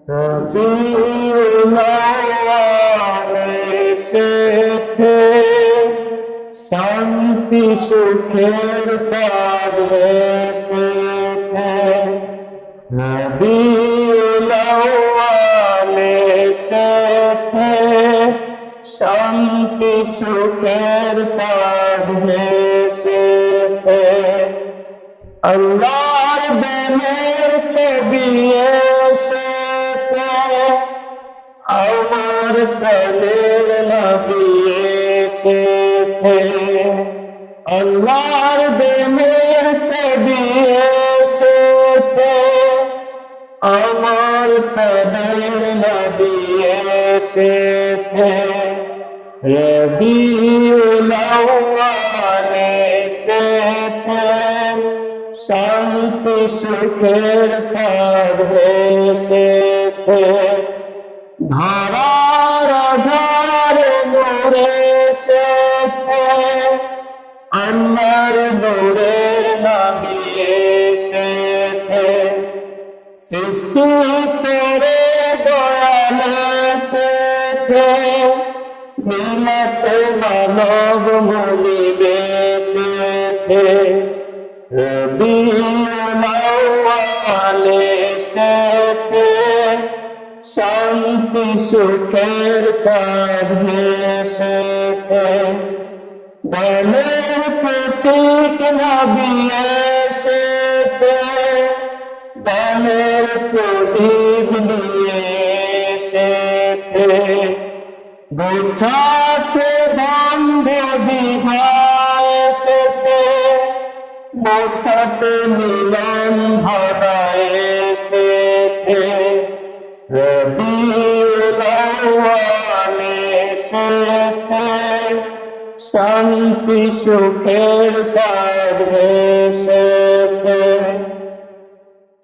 রবিউল আউয়াল এসেছে, শান্তি সুখের চাঁদ এসেছে। রবিউল আউয়াল এসেছে, শান্তি সুখের চাঁদ এসেছে। আল্লাহর প্রেমের ছবি এসেছে, আমার প্রাণের নবী এসেছে। আল্লাহর প্রেমের ছবি এসেছে, আমার প্রাণের নবী এসেছে। রবিউল আউয়াল এসেছে, শান্তি সুখের চাঁদ এসেছে। ধরার আধারে নূর এসেছে, আমার নূরের নবী এসেছে। সৃষ্টি করে দয়াল এসেছে, মিলাতে মানব মুনিব এসেছে। রবিউল আউয়াল এসেছে, শান্তি সুখের চাঁদ এসেছে। দানের প্রতীক নবী এসেছে, দানের প্রদীপ নিয়ে এসেছে। গোছাতে দ্বন্দ্ব বিবাহ এসেছে, মোছাতে মিলন ভাড়া এসেছে। রবিউল আউয়াল এসেছে, শান্তি সুখের চাঁদ এসেছে।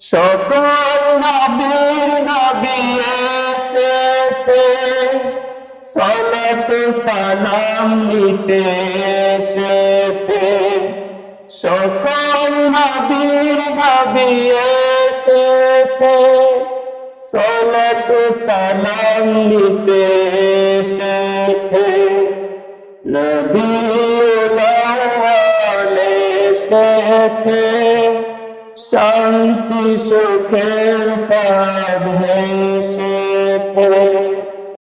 সকল নবীর নবী এসেছে, সালাত সালাম নিতে এসেছে। সকল নবীর নবী এসেছে, সালাত সালাম নিতে এসেছে। রবিউল আউয়াল এসেছে, শান্তি সুখের চাঁদ এসেছে।